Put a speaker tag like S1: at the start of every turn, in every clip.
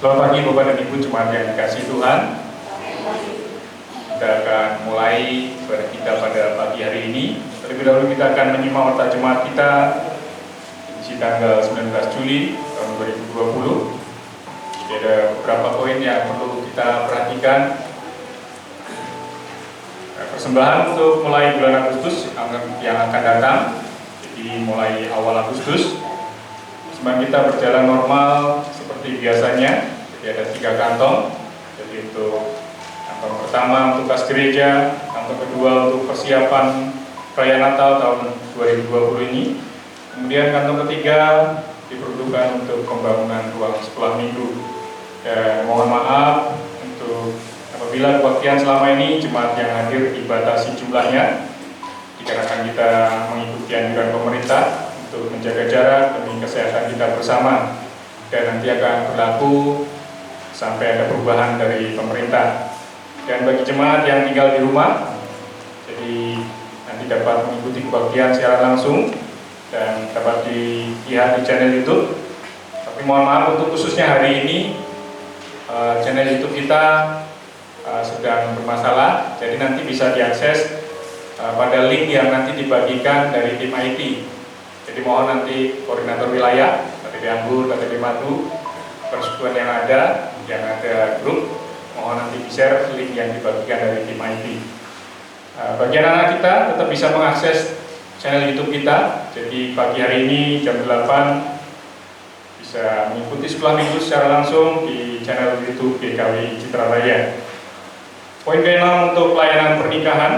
S1: Selamat pagi Bapak dan Ibu jemaat yang dikasihi Tuhan. Kita akan mulai ibadah kita pada pagi hari ini. Terlebih dahulu kita akan menyimak warta jemaat kita di tanggal 19 Juli tahun 2020. Jadi ada beberapa poin yang perlu kita perhatikan. Persembahan untuk mulai bulan Agustus yang akan datang. Jadi mulai awal Agustus persembahan kita berjalan normal seperti biasanya. Jadi ada 3 kantong. Jadi untuk kantong pertama untuk kas gereja, kantong kedua untuk persiapan perayaan Natal tahun 2020 ini. Kemudian kantong ketiga diperuntukkan untuk pembangunan ruang sekolah minggu. Dan mohon maaf untuk apabila kebaktian selama ini jemaat yang hadir dibatasi jumlahnya, dikarenakan kita mengikuti anjuran pemerintah untuk menjaga jarak demi kesehatan kita bersama, dan nanti akan berlaku sampai ada perubahan dari pemerintah. Dan bagi jemaat yang tinggal di rumah, jadi nanti dapat mengikuti kebaktian secara langsung dan dapat dilihat di channel YouTube. Tapi mohon maaf untuk khususnya hari ini channel YouTube kita sedang bermasalah, jadi nanti bisa diakses pada link yang nanti dibagikan dari tim IT. Jadi mohon nanti koordinator wilayah, KTP Anggur, KTP Madu, persekutuan yang ada grup, mohon nanti di-share link yang dibagikan dari tim IT. Bagi anak-anak kita tetap bisa mengakses channel YouTube kita. Jadi pagi hari ini jam 8 bisa mengikuti sekolah minggu secara langsung di channel YouTube GKWI Citra Raya. Poin ke-6 untuk pelayanan pernikahan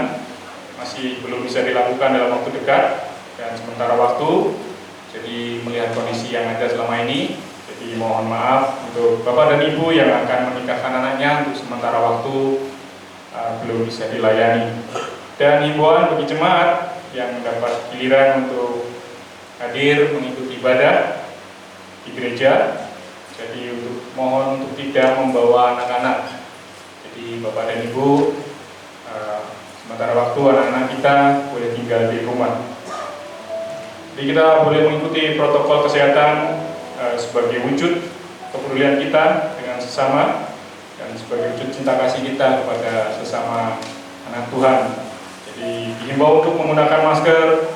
S1: masih belum bisa dilakukan dalam waktu dekat dan sementara waktu. Jadi melihat kondisi yang ada selama ini, jadi mohon maaf untuk Bapak dan Ibu yang akan menikahkan anaknya untuk sementara waktu belum bisa dilayani. Dan himbauan bagi jemaat yang mendapat giliran untuk hadir mengikuti ibadah di gereja, jadi mohon untuk tidak membawa anak-anak. Jadi Bapak dan Ibu sementara waktu anak-anak kita boleh tinggal di rumah. Jadi kita boleh mengikuti protokol kesehatan sebagai wujud kepedulian kita dengan sesama dan sebagai wujud cinta kasih kita kepada sesama anak Tuhan. Jadi dihimbau untuk menggunakan masker,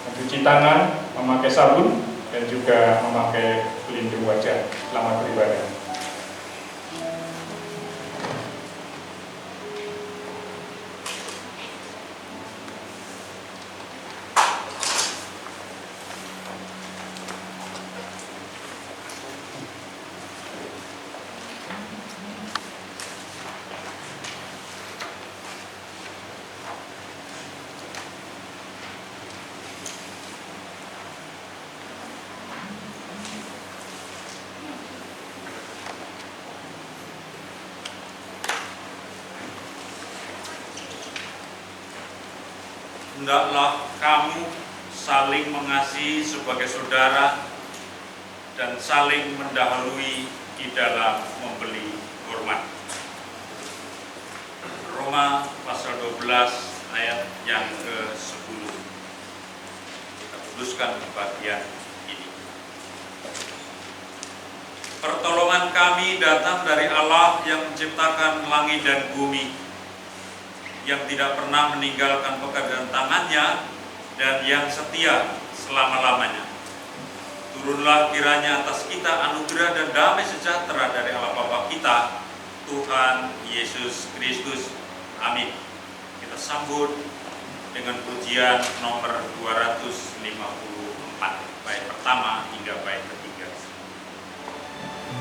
S1: mencuci tangan, memakai sabun, dan juga memakai pelindung wajah. Selamat beribadah.
S2: Hendaklah kamu saling mengasihi sebagai saudara dan saling mendahului di dalam memberi hormat. Roma pasal 12 ayat yang ke-10. Kita tuliskan bagian ini. Pertolongan kami datang dari Allah yang menciptakan langit dan bumi, yang tidak pernah meninggalkan pekerjaan tangannya dan yang setia selama-lamanya. Turunlah kiranya atas kita anugerah dan damai sejahtera dari Allah Bapa kita, Tuhan Yesus Kristus. Amin. Kita sambut dengan pujian nomor 254, bait pertama hingga bait ketiga.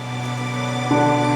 S3: Amen.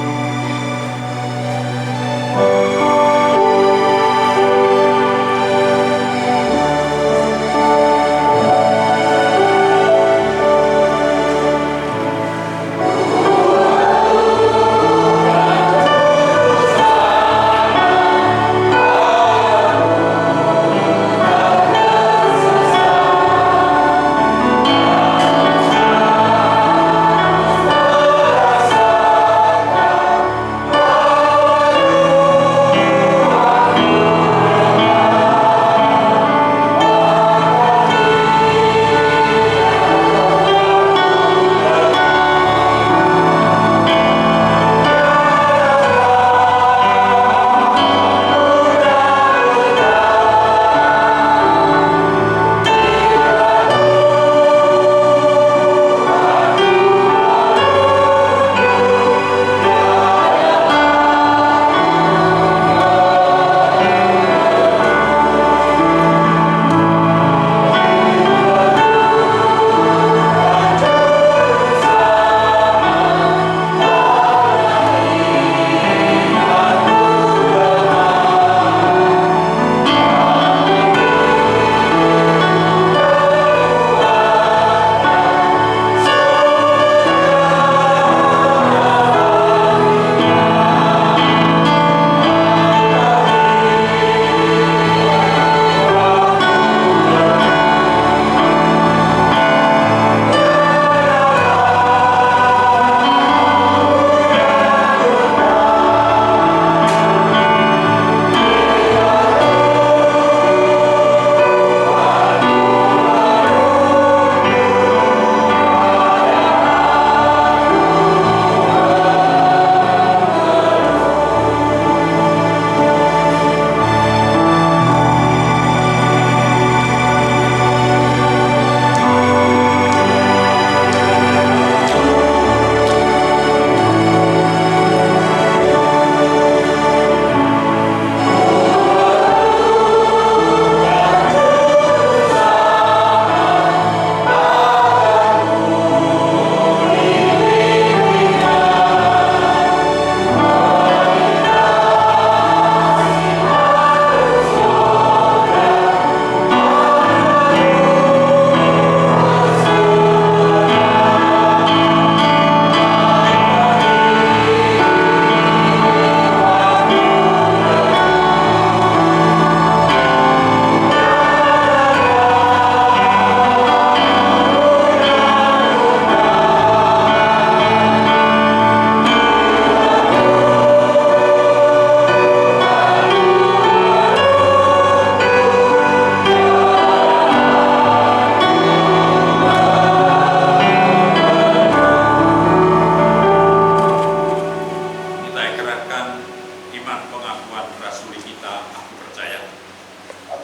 S2: Tuhan rasuli kita, aku percaya.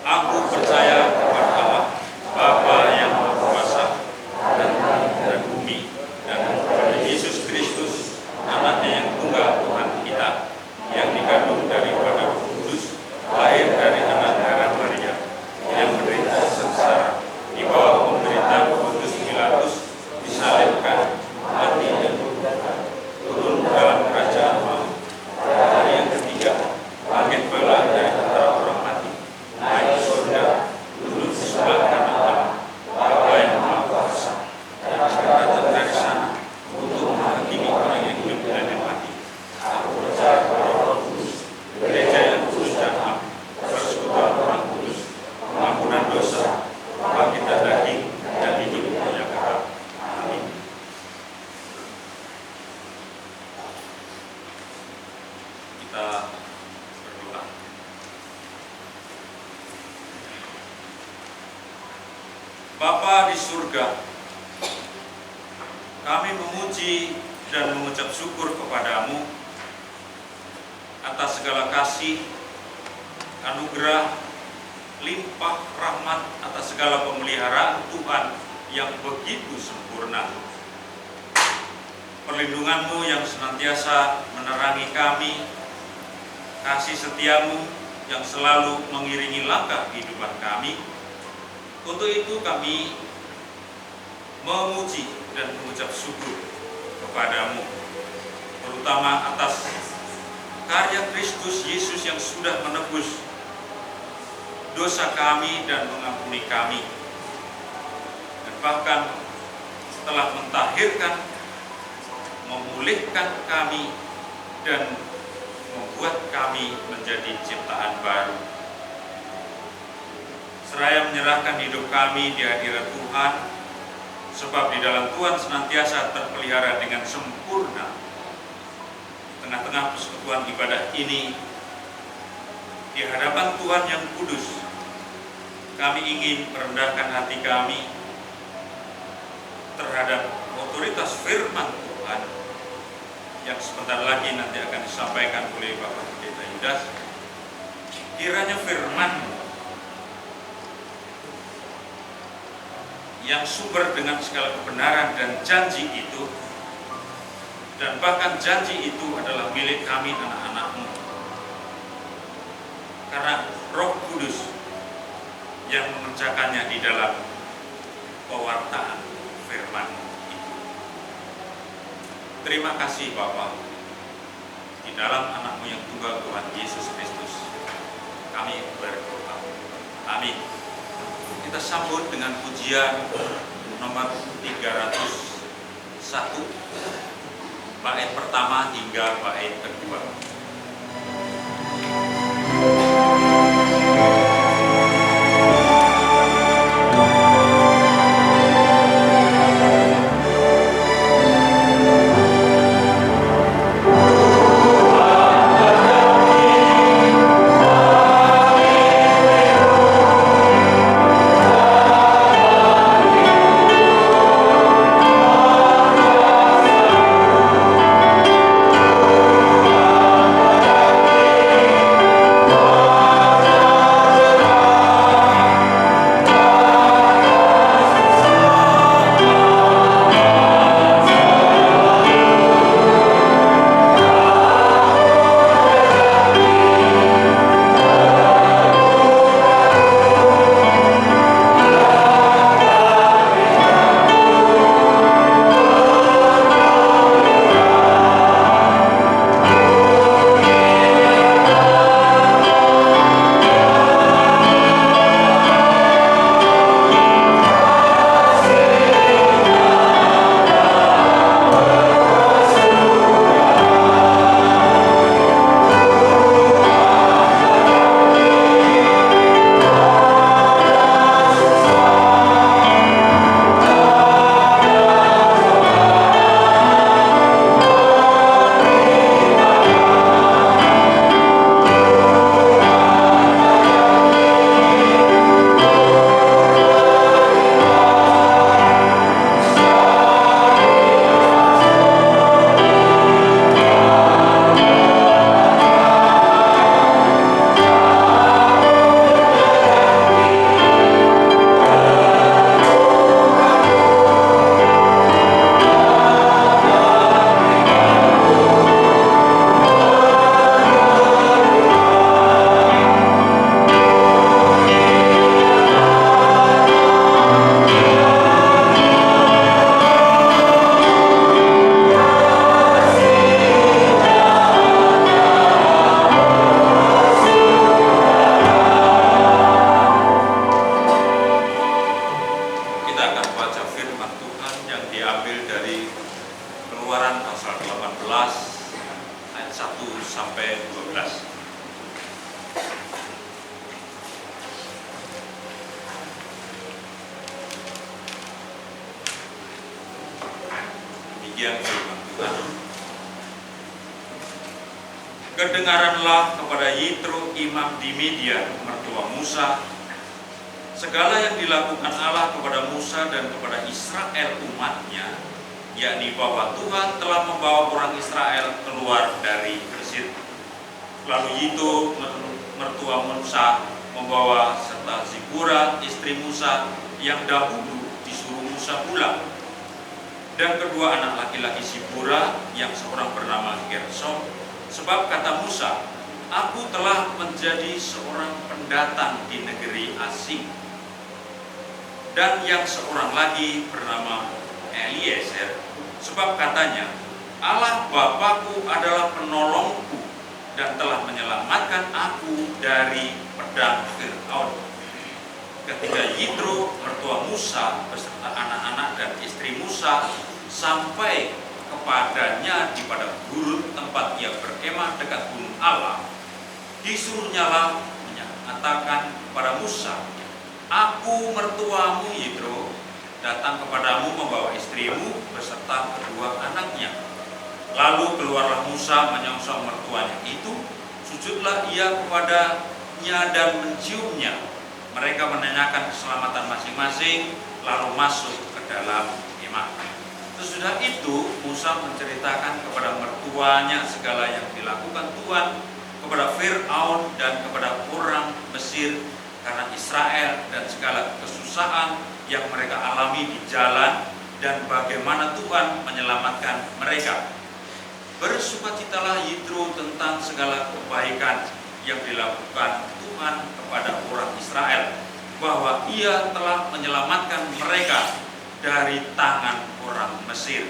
S2: Aku percaya kepada Allah, Bapa yang Maha Kuasa, dan bumi, dan kepada Yesus Kristus, anaknya yang tunggal Tuhan kita, yang dikandung daripada Roh Kudus, lahir dari anak darah Maria, yang menderita sengsara, di bawah pemerintahan Pontius Pilatus, disalibkan, mati dan turun dalam kerajaan maut. Hari yang ketiga, bangkit bala dari antara orang mati, naik ke surga, duduk di sebelah kanan Allah, Bapa yang Maha Kuasa, dan akan datang dari sana untuk menghakimi orang yang hidup dan yang mati. Aku percaya kepada Roh Kudus, gereja yang kudus dan am, persekutuan orang kudus, pengampunan dosa, kebangkitan daging, dan hidup yang kekal. Amin. Kita berdoa. Bapa di surga, kami memuji dan mengucap syukur kepadamu atas segala kasih, anugerah, limpah rahmat, atas segala pemeliharaan Tuhan yang begitu sempurna. Perlindunganmu yang senantiasa menerangi kami, kasih setiamu yang selalu mengiringi langkah kehidupan kami. Untuk itu kami memuji dan mengucap syukur kepadamu, terutama atas karya Kristus Yesus yang sudah menebus dosa kami dan mengampuni kami, dan bahkan setelah mentahirkan, memulihkan kami, dan membuat kami menjadi ciptaan baru. Seraya menyerahkan hidup kami di hadirat Tuhan, sebab di dalam Tuhan senantiasa terpelihara dengan sempurna. Tengah-tengah persekutuan ibadah ini, di hadapan Tuhan yang kudus, kami ingin merendahkan hati kami terhadap otoritas firman Tuhan yang sebentar lagi nanti akan disampaikan oleh Bapak Pendeta Yudas. Kiranya firman yang sumber dengan segala kebenaran dan janji itu, dan bahkan janji itu adalah milik kami anak-anak-Mu, karena Roh Kudus yang mengerjakannya di dalam pewartaan firman itu. Terima kasih Bapa, di dalam anak-Mu yang tunggal Tuhan Yesus Kristus kami berdoa. Amin. Kita sambut dengan pujian nomor 301, bait pertama hingga bait kedua.
S3: Amin.
S2: Demikian firman Tuhan. Kedengaranlah kepada Yitro imam di Midian, mertua Musa, segala yang dilakukan Allah kepada Musa dan kepada Israel umatnya, yakni bahwa Tuhan telah membawa orang Israel keluar dari Mesir. Lalu Yitro mertua Musa membawa serta Zipora istri Musa yang dahulu disuruh Musa pulang, dan kedua anak laki-laki Zipora yang seorang bernama Gersom. Sebab kata Musa, aku telah menjadi seorang pendatang di negeri asing. Dan yang seorang lagi bernama Eliezer, sebab katanya, Allah Bapakku adalah penolongku dan telah menyelamatkan aku dari pedang Fir'aun. Ketika Yitro mertua Musa beserta anak-anak dan istri Musa sampai kepadanya di padang gurun tempat ia berkemah dekat gunung Allah, disuruhnyalah menyatakan kepada Musa, aku mertuamu Yitro datang kepadamu membawa istrimu beserta kedua anaknya. Lalu keluarlah Musa menyongsong mertuanya itu, sujudlah ia kepadanya dan menciumnya. Mereka menanyakan keselamatan masing-masing, lalu masuk ke dalam kemah. Sesudah itu Musa menceritakan kepada mertuanya segala yang dilakukan Tuhan kepada Fir'aun dan kepada orang Mesir karena Israel, dan segala kesusahan yang mereka alami di jalan dan bagaimana Tuhan menyelamatkan mereka. Bersukacitalah Yitro tentang segala kebaikan yang dilakukan Tuhan kepada orang Israel, bahwa ia telah menyelamatkan mereka dari tangan orang Mesir.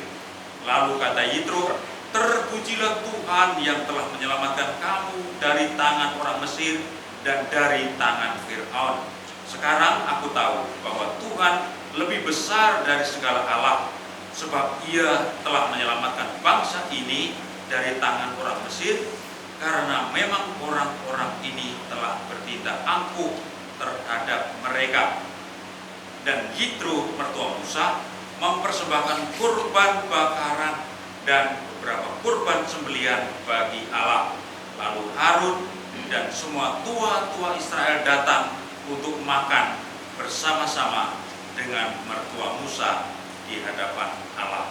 S2: Lalu kata Yitro, terpujilah Tuhan yang telah menyelamatkan kamu dari tangan orang Mesir dan dari tangan Fir'aun. Sekarang aku tahu bahwa Tuhan lebih besar dari segala Allah, sebab ia telah menyelamatkan bangsa ini dari tangan orang Mesir, karena memang orang-orang ini telah bertindak angkuh terhadap mereka. Dan Yitro mertua Musa mempersembahkan kurban bakaran dan beberapa kurban sembelihan bagi Allah. Lalu Harun dan semua tua-tua Israel datang untuk makan bersama-sama dengan mertua Musa di hadapan Allah.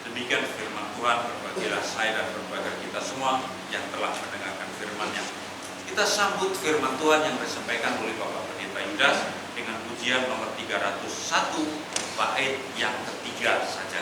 S2: Demikian firman Tuhan. Berbahagialah saya dan berbahagia kita semua yang telah mendengarkan firman-Nya. Kita sambut firman Tuhan yang disampaikan oleh Bapak Pendeta Yudas dengan pujian nomor 301 bait yang ketiga saja.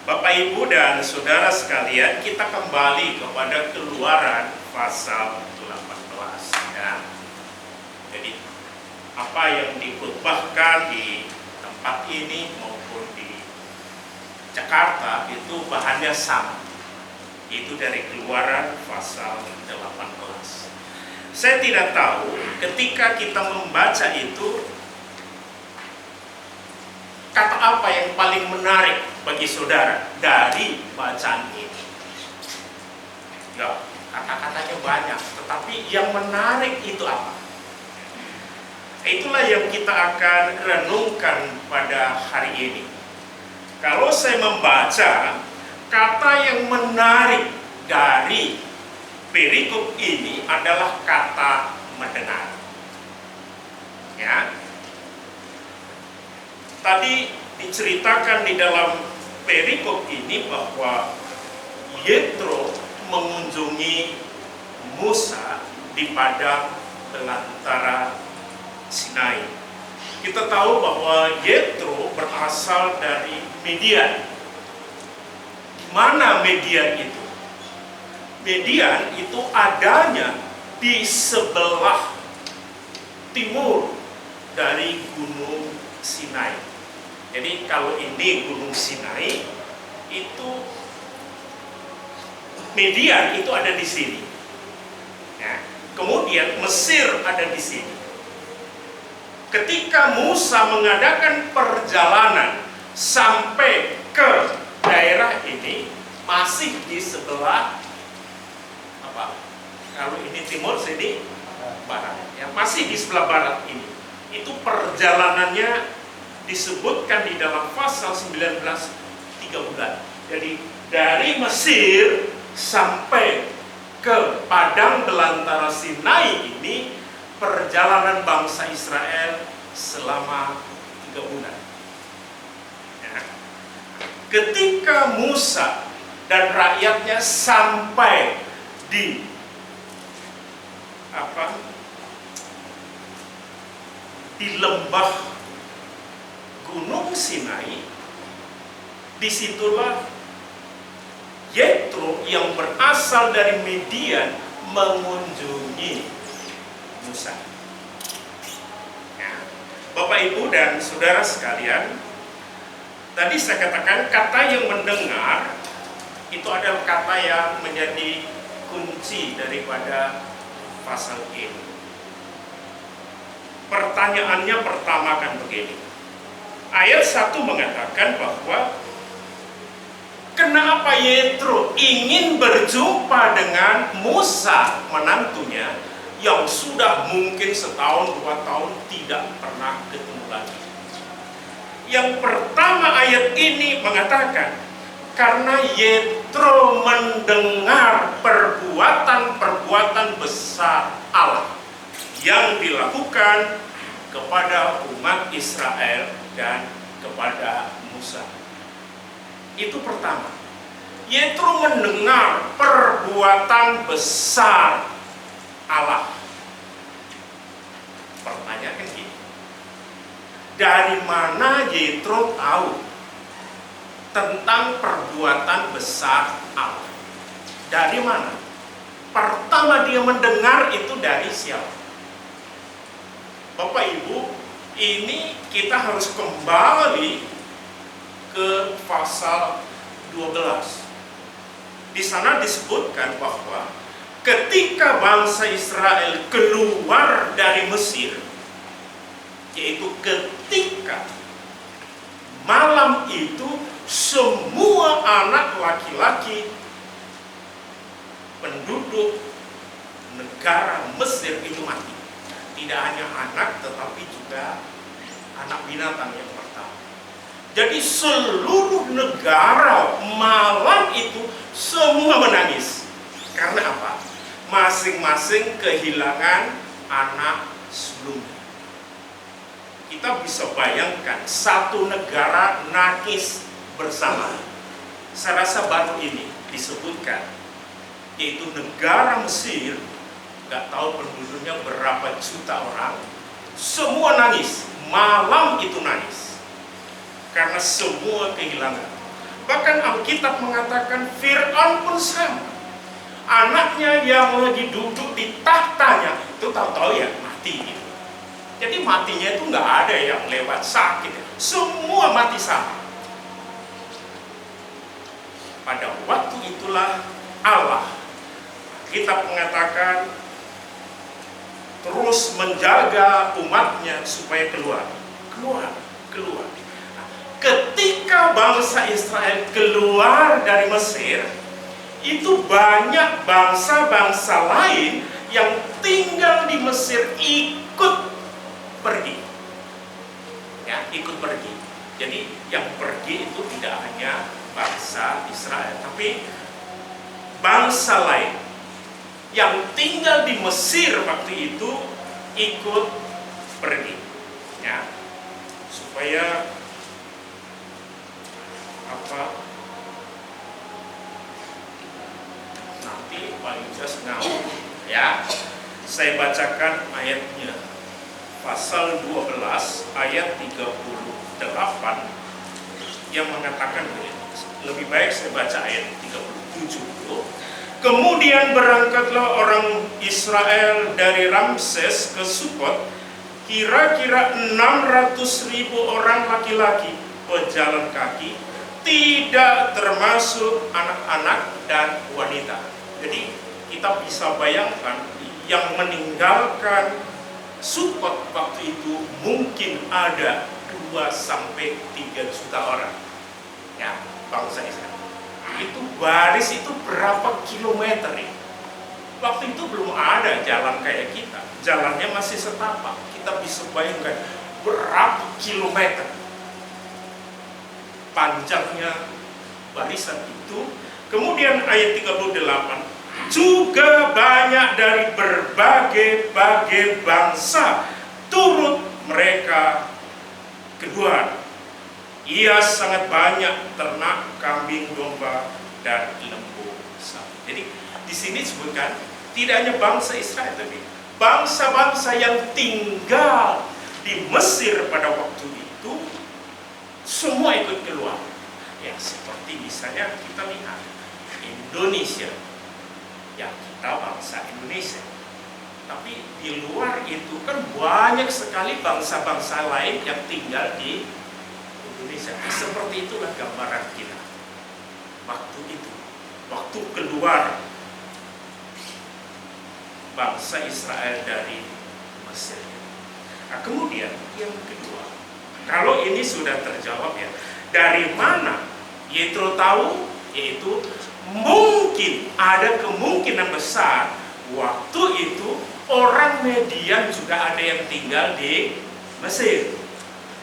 S3: Bapak, Ibu, dan Saudara sekalian, kita kembali kepada Keluaran pasal 18. Ya. Jadi, apa yang dikhotbahkan di tempat ini maupun Jakarta itu bahannya sama. Itu dari Keluaran pasal 18. Saya tidak tahu ketika kita membaca itu, kata apa yang paling menarik bagi saudara dari bacaan ini? Ya, kata-katanya banyak, tetapi yang menarik itu apa? Itulah yang kita akan renungkan pada hari ini. Kalau saya membaca, kata yang menarik dari perikop ini adalah kata mendengar. Ya. Tadi diceritakan di dalam perikop ini bahwa Yetro mengunjungi Musa di padang belantara Sinai. Kita tahu bahwa Yetro berasal dari Midian. Di mana Midian itu? Midian itu adanya di sebelah timur dari Gunung Sinai. Jadi kalau ini Gunung Sinai, itu Midian itu ada di sini. Ya. Kemudian Mesir ada di sini. Ketika Musa mengadakan perjalanan sampai ke daerah ini, masih di sebelah apa? Kalau ini timur, sini barat. Ya, masih di sebelah barat ini. Itu perjalanannya disebutkan di dalam pasal 19 3 bulan. Jadi dari Mesir sampai ke padang belantara Sinai ini perjalanan bangsa Israel selama 3 bulan. Ya. Ketika Musa dan rakyatnya sampai di di lembah Gunung Sinai, disitulah Yetro yang berasal dari Midian mengunjungi Musa. Ya. Bapak, Ibu, dan saudara sekalian, tadi saya katakan kata yang mendengar itu adalah kata yang menjadi kunci daripada pasal ini. Pertanyaannya pertama kan begini. Ayat 1 mengatakan bahwa kenapa Yetro ingin berjumpa dengan Musa menantunya yang sudah mungkin setahun 2 tahun tidak pernah ketemu lagi. Yang pertama ayat ini mengatakan karena Yetro mendengar perbuatan-perbuatan besar Allah yang dilakukan kepada umat Israel dan kepada Musa. Itu pertama. Yetro mendengar perbuatan besar Allah. Pertanyaan gini, dari mana Yetro tahu tentang perbuatan besar Allah? Dari mana? Pertama dia mendengar itu dari siapa? Bapak Ibu, ini kita harus kembali ke pasal 12. Di sana disebutkan bahwa ketika bangsa Israel keluar dari Mesir, yaitu ketika malam itu semua anak laki-laki penduduk negara Mesir itu mati. Tidak hanya anak, tetapi juga anak binatang yang pertama. Jadi seluruh negara malam itu semua menangis. Karena apa? Masing-masing kehilangan anak sulungnya. Kita bisa bayangkan satu negara nangis bersama. Saya rasa baru ini disebutkan, yaitu negara Mesir. Gak tahu penduduknya berapa juta orang, semua nangis, malam itu nangis karena semua kehilangan. Bahkan Alkitab mengatakan Fir'aun pun sama, anaknya yang lagi duduk di tahtanya itu tahu-tahu ya mati gitu. Jadi matinya itu nggak ada yang lewat sakit, semua mati sama. pada waktu itulah Allah, kitab mengatakan, terus menjaga umatnya supaya keluar. Nah, ketika bangsa Israel keluar dari Mesir, itu banyak bangsa-bangsa lain yang tinggal di Mesir ikut pergi. Ya, ikut pergi. Jadi yang pergi itu tidak hanya bangsa Israel, tapi bangsa lain yang tinggal di Mesir waktu itu ikut pergi. Ya, supaya nanti Pak Yusas ngawur ya. Saya bacakan ayatnya, pasal 12 ayat 38 yang mengatakan begini. Lebih baik saya baca ayat 37 dulu. Kemudian berangkatlah orang Israel dari Ramses ke Sukot, kira-kira 600.000 orang laki-laki pejalan kaki, tidak termasuk anak-anak dan wanita. Jadi kita bisa bayangkan yang meninggalkan Sukot waktu itu mungkin ada 2-3 juta orang. Ya, bangsa Israel. Itu baris itu berapa kilometer ya? Waktu itu belum ada jalan kayak kita. Jalannya masih setapak. Kita bisa bayangkan berapa kilometer panjangnya barisan itu. Kemudian ayat 38, juga banyak dari berbagai bangsa turut mereka keluar. Ia sangat banyak ternak, kambing, domba, dan lembu sapi. Jadi di sini disebutkan tidak hanya bangsa Israel, tapi bangsa-bangsa yang tinggal di Mesir pada waktu itu semua ikut keluar. Ya, seperti misalnya kita lihat Indonesia, ya kita bangsa Indonesia. Tapi di luar itu kan banyak sekali bangsa-bangsa lain yang tinggal di Indonesia. Seperti itulah gambaran kita waktu itu, waktu keluar bangsa Israel dari Mesir. Nah, kemudian yang kedua, kalau ini sudah terjawab ya, dari mana Yetro tahu? Yaitu mungkin ada kemungkinan besar waktu itu orang Median juga ada yang tinggal di Mesir.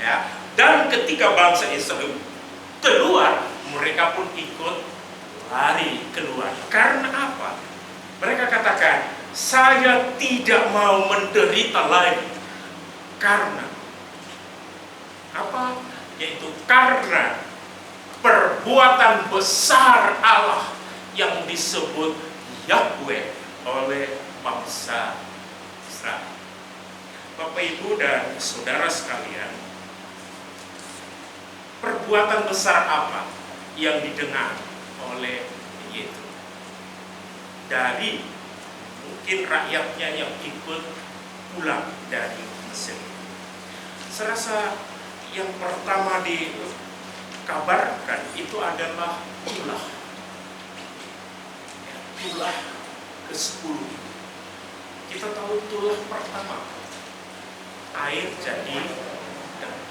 S3: Ya. Dan ketika bangsa Israel keluar, mereka pun ikut lari keluar. Karena apa? Mereka katakan, saya tidak mau menderita lagi. Karena apa? Yaitu karena perbuatan besar Allah yang disebut Yahweh oleh bangsa Israel. Bapak, Ibu, dan saudara sekalian, perbuatan besar apa yang didengar oleh Yetro dari mungkin rakyatnya yang ikut pulang dari Mesir? Saya rasa yang pertama dikabarkan itu adalah tulah ke-10. Kita tahu tulah pertama, air jadi darah.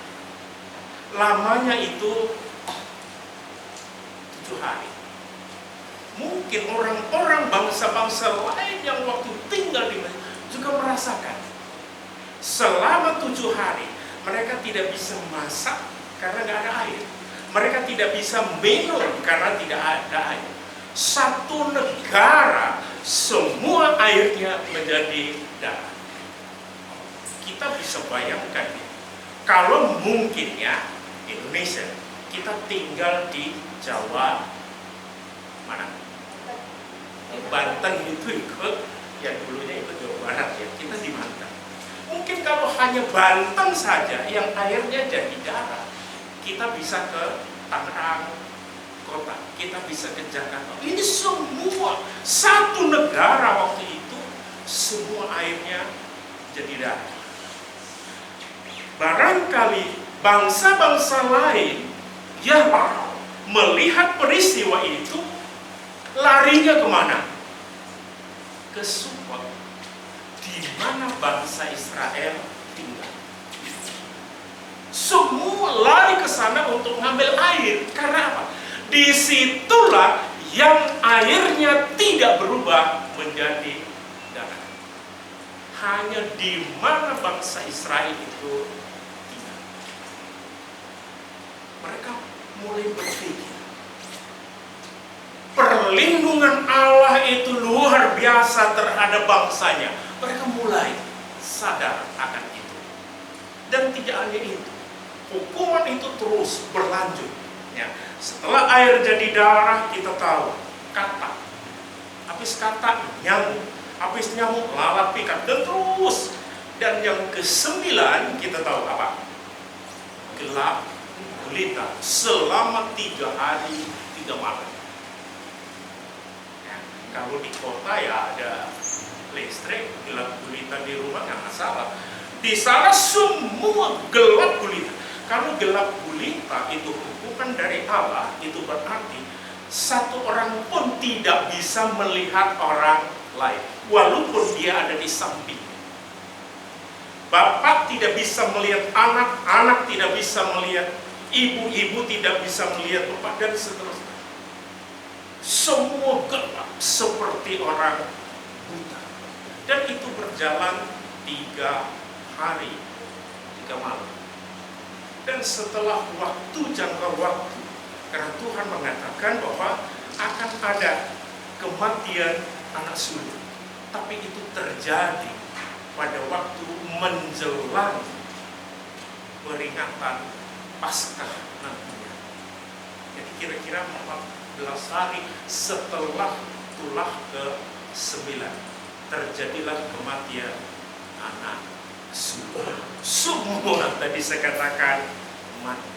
S3: Lamanya itu 7 hari. Mungkin orang-orang bangsa-bangsa lain yang waktu tinggal di Mesir juga merasakan. Selama 7 hari mereka tidak bisa masak karena tidak ada air. Mereka tidak bisa minum karena tidak ada air. Satu negara semua airnya menjadi darah. Kita bisa bayangkan kalau mungkin ya Indonesia, kita tinggal di Jawa mana? Banten itu ikut, yang dulunya ikut Jawa Barat ya, kita di Banten. Mungkin kalau hanya Banten saja yang airnya jadi darah, kita bisa ke Tangerang kota, kita bisa ke Jakarta. Ini semua satu negara waktu itu semua airnya jadi darah. Barangkali bangsa-bangsa lain ya melihat peristiwa itu, larinya kemana? Ke Sukot, di mana bangsa Israel tinggal. Semua lari ke sana untuk mengambil air. Karena apa? Disitulah yang airnya tidak berubah menjadi darah. Hanya di mana bangsa Israel itu tinggal. Mereka mulai berpikir, perlindungan Allah itu luar biasa terhadap bangsanya. Mereka mulai sadar akan itu. Dan tidak hanya itu, hukuman itu terus berlanjut. Ya. Setelah air jadi darah, kita tahu katak. Habis katak, nyamuk. Habis nyamuk, lalat pikat. Dan terus. Dan yang ke-9 kita tahu apa? Gelap gulita selama 3 hari 3 malam. Ya. Kalau di kota ya ada listrik, gelap gulita di rumah nggak masalah. Di sana semua gelap gulita. Kalau gelap gulita itu hukuman dari Allah, itu berarti satu orang pun tidak bisa melihat orang lain, walaupun dia ada di samping. Bapak tidak bisa melihat anak, anak tidak bisa melihat ibu, ibu tidak bisa melihat bapak, dan seterusnya. Semua gelap seperti orang buta. Dan itu berjalan 3 hari 3 malam. Dan setelah jangka waktu, karena Tuhan mengatakan bahwa akan ada kematian anak sulung, tapi itu terjadi pada waktu menjelang peringatan Paskah nantinya. Jadi kira-kira 14 hari setelah tulah ke-9 terjadilah kematian anak sulung. Semua tadi saya katakan mati.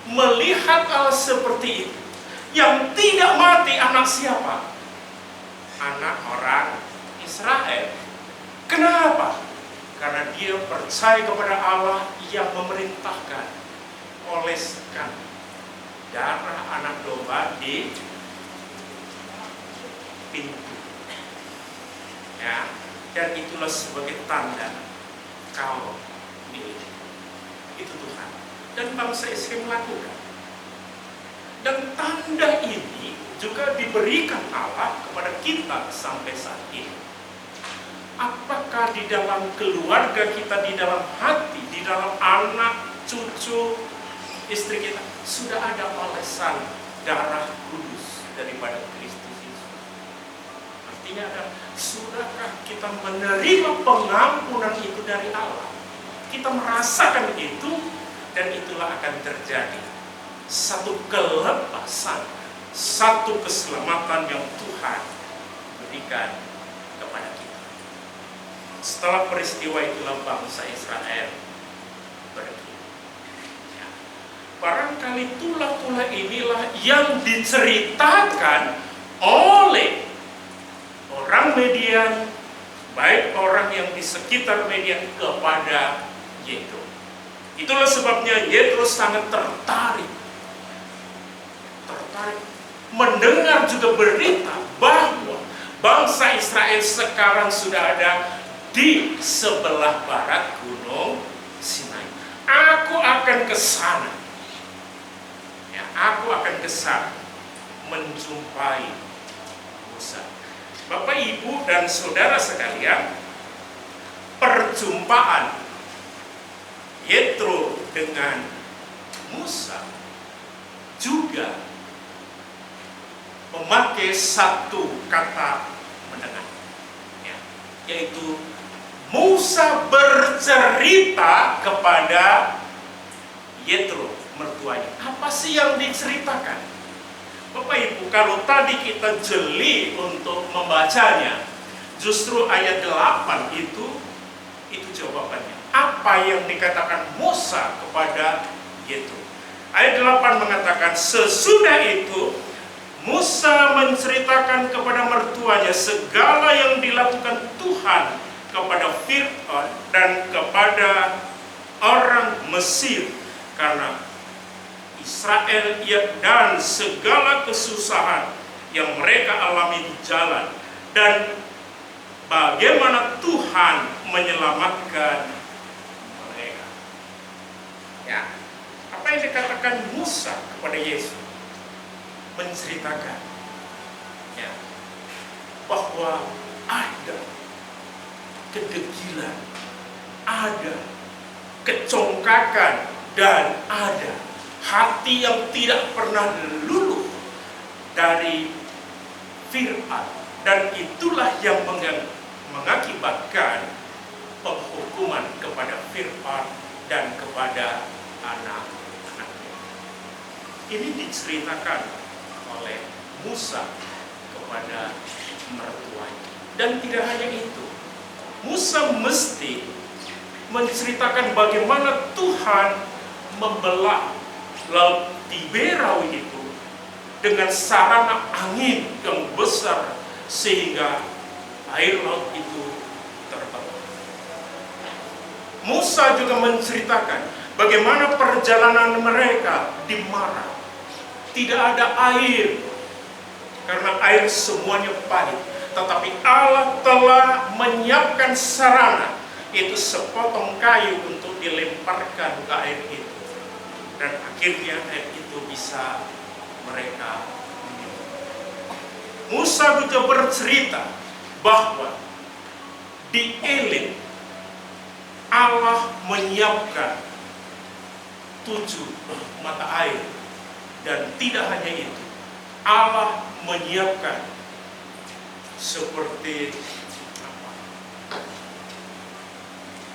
S3: Melihat hal seperti itu, yang tidak mati anak siapa? Anak orang Israel. Kenapa? Karena dia percaya kepada Allah yang memerintahkan, oleskan darah anak domba di pintu. Ya, dan itulah sebagai tanda kau milik. Itu Tuhan. Dan bangsa Israel melakukan. Dan tanda ini juga diberikan Allah kepada kita sampai saat ini. Apakah di dalam keluarga kita, di dalam hati, di dalam anak, cucu, istri kita, sudah ada olesan darah kudus daripada Kristus Yesus? Artinya ada, sudahkah kita menerima pengampunan itu dari Allah? Kita merasakan itu, dan itulah akan terjadi satu kelepasan, satu keselamatan yang Tuhan berikan kepada kita. Setelah peristiwa itulah bangsa Israel pergi. Ya. Barangkali tulah-tulah inilah yang diceritakan oleh orang Midian, baik orang yang di sekitar Midian kepada Yetro. Itulah sebabnya Yetro sangat tertarik mendengar juga berita bahwa bangsa Israel sekarang sudah ada di sebelah barat Gunung Sinai. Aku akan ke sana. Ya, aku akan ke sana menjumpai Musa. Bapak, Ibu, dan saudara sekalian, perjumpaan Yetro dengan Musa juga memakai satu kata mendengar, ya, yaitu Musa bercerita kepada Yetro, mertuanya. Apa sih yang diceritakan? Bapak Ibu, kalau tadi kita jeli untuk membacanya, justru ayat 8 itu jawabannya. Apa yang dikatakan Musa kepada Yetro? Ayat 8 mengatakan, sesudah itu Musa menceritakan kepada mertuanya segala yang dilakukan Tuhan kepada Fir'aun dan kepada orang Mesir, karena Israel dan segala kesusahan yang mereka alami di jalan, dan bagaimana Tuhan menyelamatkan mereka. Ya, apa yang dikatakan Musa kepada Yesus, menceritakan ya, bahwa ada kedegilan, ada kecongkakan, dan ada hati yang tidak pernah luluh dari Fir'aun, dan itulah yang mengakibatkan penghukuman kepada Fir'aun dan kepada anak-anaknya. Ini diceritakan oleh Musa kepada mertuanya. Dan tidak hanya itu, Musa mesti menceritakan bagaimana Tuhan membelah laut Tiberau itu dengan sarana angin yang besar sehingga air laut itu terbelah. Musa juga menceritakan bagaimana perjalanan mereka di Mara. Tidak ada air karena air semuanya pahit, tetapi Allah telah menyiapkan sarana, itu sepotong kayu untuk dilemparkan ke air itu, dan akhirnya air itu bisa mereka minum. Musa juga bercerita bahwa di Elim Allah menyiapkan 7 mata air, dan tidak hanya itu, Allah menyiapkan seperti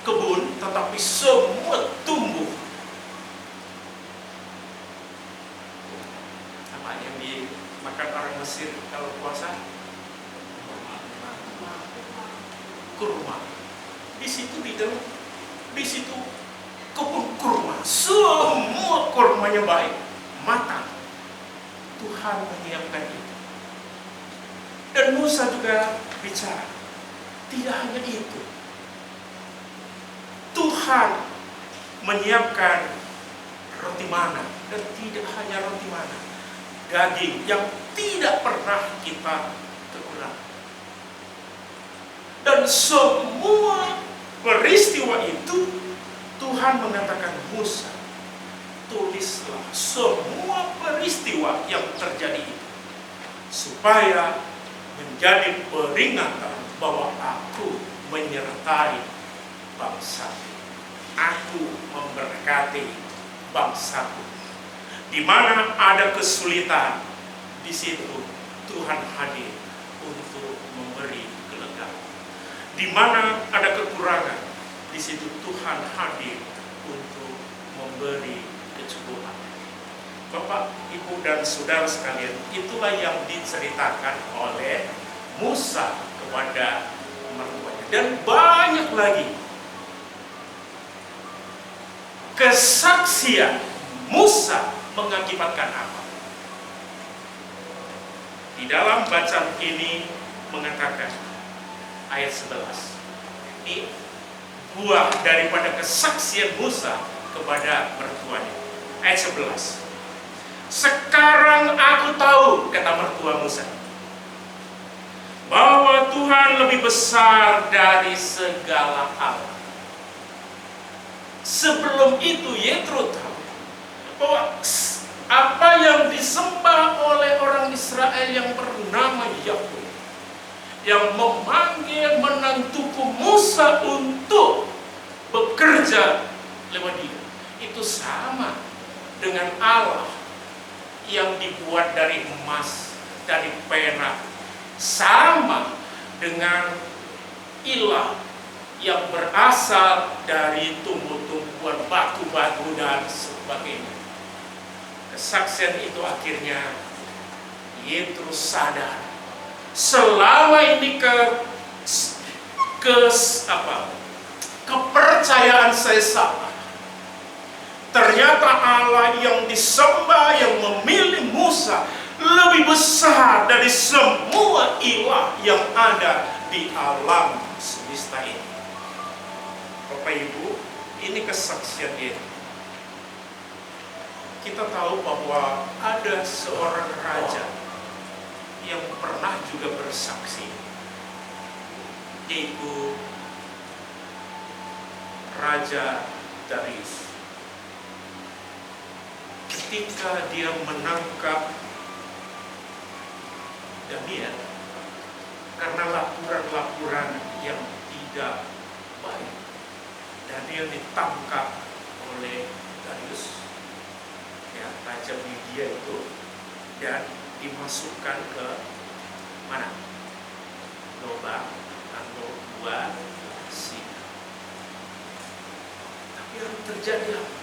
S3: kebun, tetapi semua tumbuh. Apa yang dimakan orang Mesir kalau puasa? Kurma. Di situ di situ kebun kurma, semua kurmanya baik, matang. Tuhan menyiapkan itu. Dan Musa juga bicara, tidak hanya itu, Tuhan menyiapkan roti mana, dan tidak hanya roti mana, daging yang tidak pernah kita kekurangan. Dan semua peristiwa itu Tuhan mengatakan, Musa, tulislah semua peristiwa yang terjadi itu, supaya menjadi peringatan bahwa aku menyertai bangsaku, aku memberkati bangsaku. Di mana ada kesulitan, di situ Tuhan hadir untuk memberi kelegaan. Di mana ada kekurangan, di situ Tuhan hadir untuk memberi kecukupan. Bapak, Ibu, dan saudara sekalian, itulah yang diceritakan oleh Musa kepada mertuanya. Dan banyak lagi kesaksian Musa mengakibatkan apa? Di dalam bacaan ini mengatakan, ayat 11, ini buah daripada kesaksian Musa kepada mertuanya. Ayat 11, sekarang aku tahu, kata mertua Musa, bahwa Tuhan lebih besar dari segala hal. Sebelum itu Yetro tahu bahwa apa yang disembah oleh orang Israel yang bernama Yahweh, yang memanggil menantuku Musa untuk bekerja lewat dia, itu sama dengan Allah yang dibuat dari emas, dari perak, sama dengan ilah yang berasal dari tumbuh-tumbuhan, batu-batu, dan sebagainya. Kesaksian itu akhirnya Yetro sadar, selama ini kepercayaan saya salah. Ternyata Allah yang disembah, yang memilih Musa, lebih besar dari semua ilah yang ada di alam semesta ini. Bapak Ibu, ini kesaksian Yetro. kita tahu bahwa ada seorang raja yang pernah juga bersaksi, yaitu Raja Darius. Ketika dia menangkap Daniel karena laporan-laporan yang tidak baik, Daniel ditangkap oleh Darius, ya, Raja Media itu, dan dimasukkan ke mana? Lubang atau gua singa. Tapi yang terjadi apa?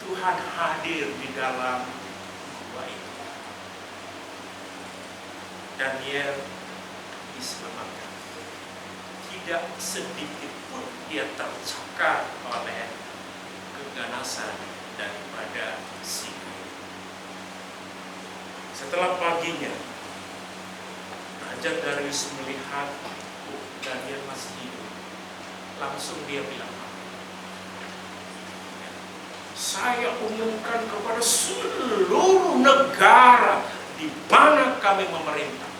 S3: Tuhan hadir di dalam gua itu. Daniel diselamatkan. Tidak sedikit pun dia tercakar oleh keganasan daripada singa. Setelah paginya, Raja Darius melihat Daniel masih hidup. Langsung dia bilang, saya umumkan kepada seluruh negara di mana kami memerintah,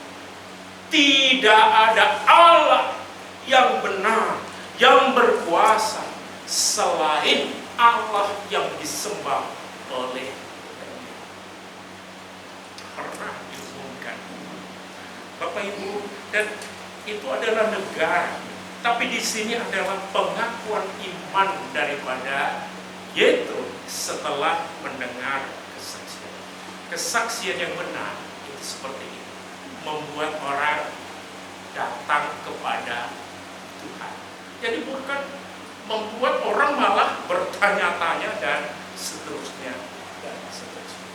S3: tidak ada Allah yang benar, yang berkuasa selain Allah yang disembah oleh Daniel. Pernah diumumkan, Bapak Ibu, dan itu adalah negara. Tapi di sini adalah pengakuan iman daripada Yetro setelah mendengar kesaksian. Kesaksian yang benar itu seperti ini, membuat orang datang kepada Tuhan. Jadi bukan membuat orang malah bertanya-tanya dan seterusnya dan seterusnya.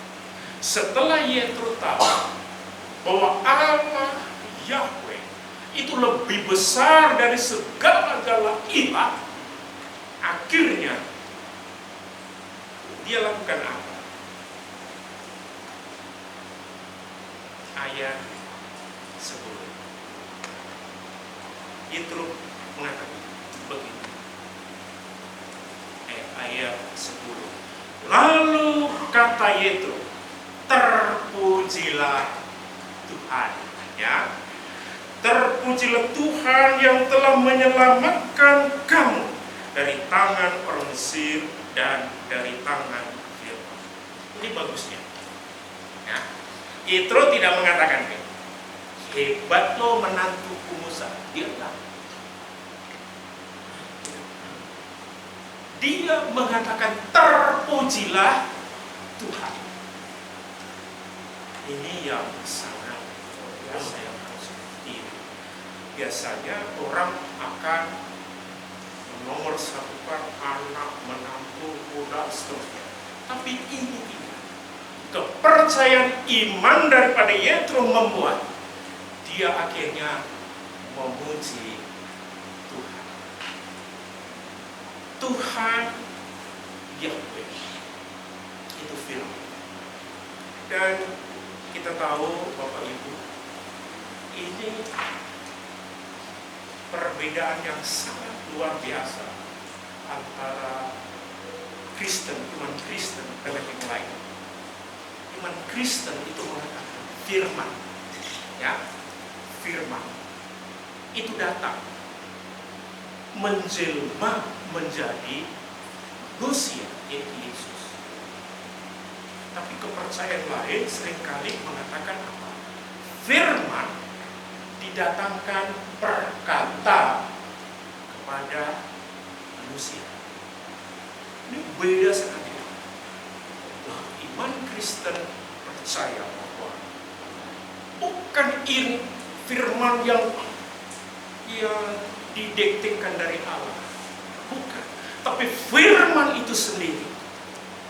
S3: Setelah Yetro tahu bahwa Allah Yahweh itu lebih besar dari segala-gala ilah, akhirnya dia lakukan apa? Ayat 10. Yetro mengatakan begini. Ayat 10. Lalu kata Yetro, terpujilah Tuhan, ya. Terpujilah Tuhan yang telah menyelamatkan kamu dari tangan orang Mesir dan dari tangan Firaun. Ini bagusnya, ya. Yetro tidak mengatakan hebat lo menantuku Musa. Dia mengatakan terpujilah Tuhan. Ini yang sangat biasa yang harus ini. Biasanya orang akan nomor satukan anak, menantu, kuda, seterusnya. Tapi ini tidak. Kepercayaan iman daripada Yetro membuat dia akhirnya memuji Tuhan. Tuhan Yahweh itu firman. Dan kita tahu Bapak Ibu, ini perbedaan yang sangat luar biasa antara Kristen, iman Kristen dengan yang lain. Iman Kristen itu mengatakan firman, ya, firman itu datang menjelma menjadi manusia, yaitu Yesus. Tapi kepercayaan lain seringkali mengatakan apa? Firman didatangkan berkata kepada manusia. Ini beda sekali. Iman Kristen percaya bahwa bukan ini firman yang didiktekan dari Allah, bukan. Tapi firman itu sendiri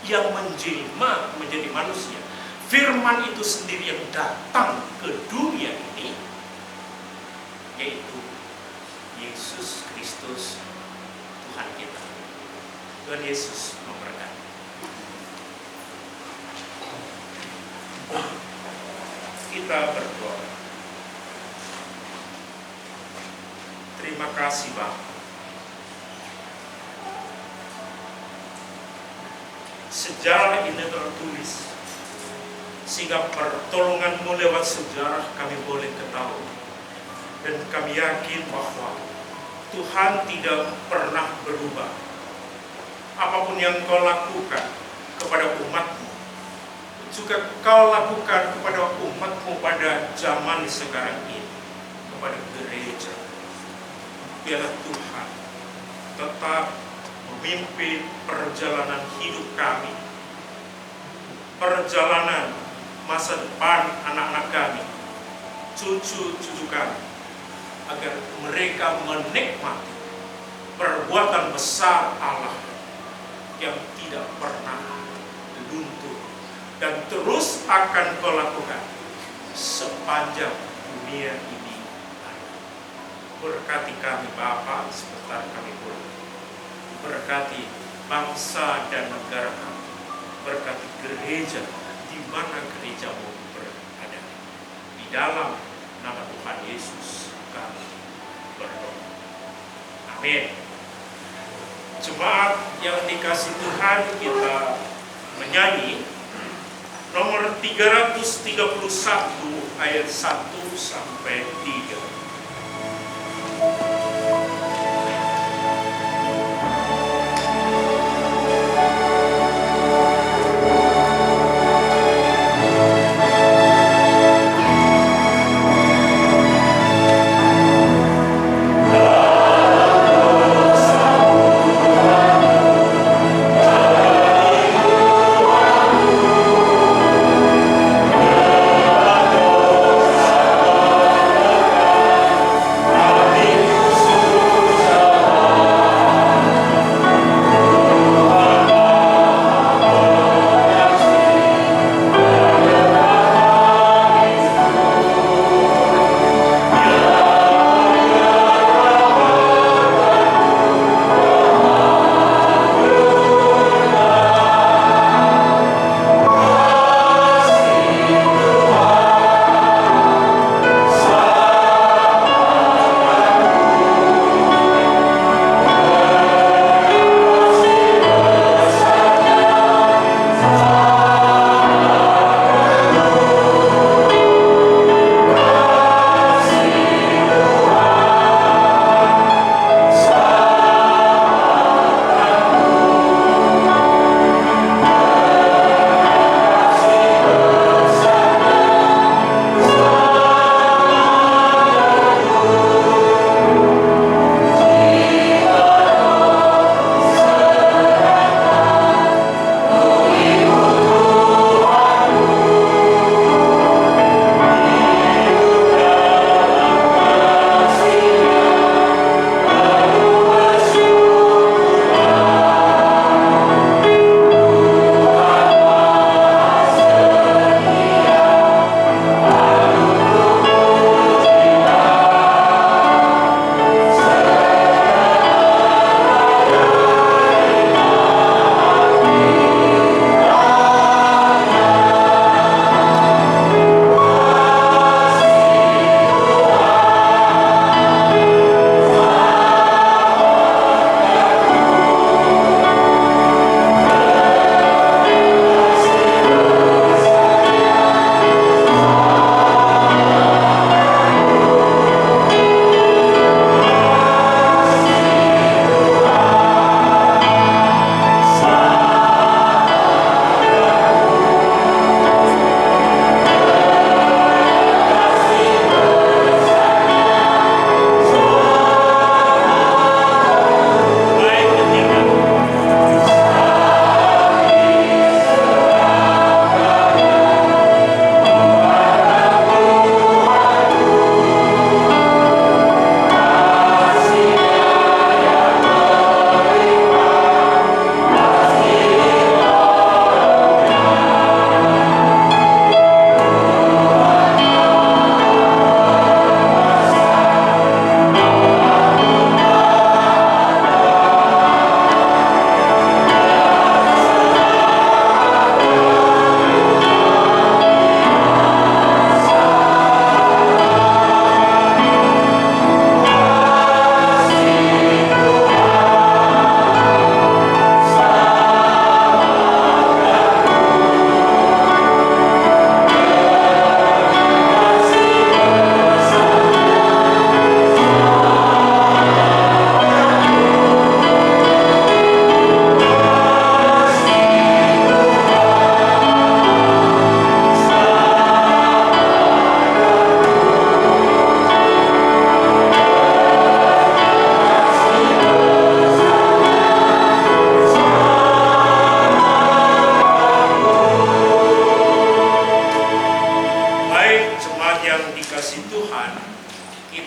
S3: yang menjelma menjadi manusia. Firman itu sendiri yang datang ke dunia ini, yaitu Yesus Kristus Tuhan kita. Tuhan Yesus memberkati. Kita berdoa. Terima kasih Bapa. sejarah ini tertulis, sehingga pertolongan-Mu lewat sejarah kami boleh ketahui. Dan kami yakin bahwa Tuhan tidak pernah berubah. Apapun yang Kau lakukan kepada umat-Mu, juga Kau lakukan kepada umat-Mu pada zaman sekarang ini, kepada gereja. Biarlah Tuhan tetap memimpin perjalanan hidup kami, perjalanan masa depan anak-anak kami, cucu-cucu kami, agar mereka menikmati perbuatan besar Allah yang tidak pernah luntur dan terus akan Kau lakukan sepanjang dunia ini. Berkati kami Bapa, sebentar kami pulang. Berkati bangsa dan negara kami. Berkati gereja di mana gereja-Mu berada. Di dalam nama Tuhan Yesus kami berdoa. Amin. Jemaat yang dikasih Tuhan, kita menyanyi nomor 331 ayat 1 sampai 3.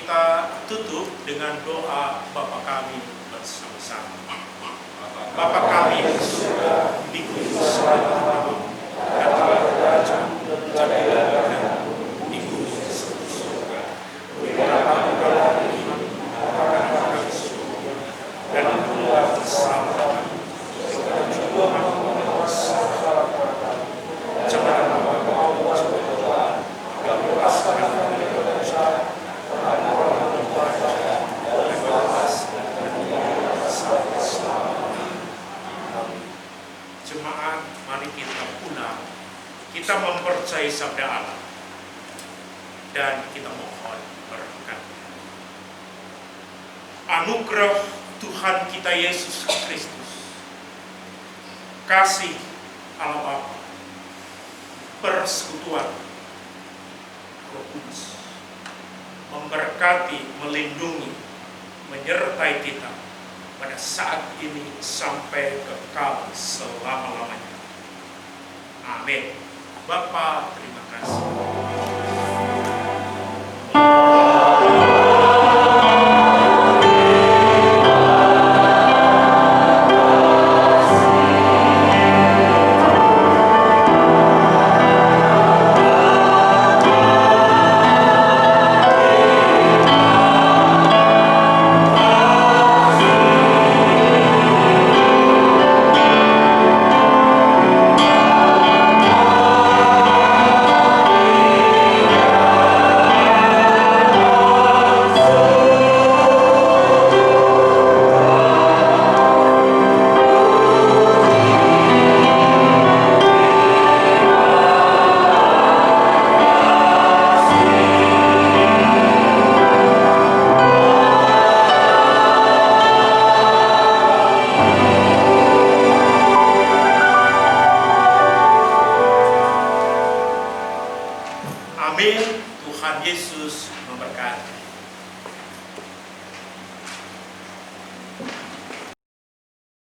S3: kita tutup dengan doa Bapa kami bersama-sama. Bapa kami yang di surga, dikuduskan namamu, datanglah kerajaanmu, jadilah kehendakmu di bumi seperti di surga. Berikanlah kami hari ini makanan kami sehari-hari, dan ampunilah kesalahan kami, seperti juga kami mengampuni kami. Janganlah kami mencoba, agar lepaskan kami dari jahat, karena orang yang berjahat, dan bebas dan mulia sampai selamanya. Jemaat, mari kita pulang. Kita mempercayai sabda Allah dan kita mohon berkat. Anugerah Tuhan kita Yesus Kristus, kasih Allah Bapa, persekutuan Roh Kudus memberkati, melindungi, menyertai kita pada saat ini sampai kekal selama-lamanya. Amin. Bapa, terima kasih. Amin. Tuhan Yesus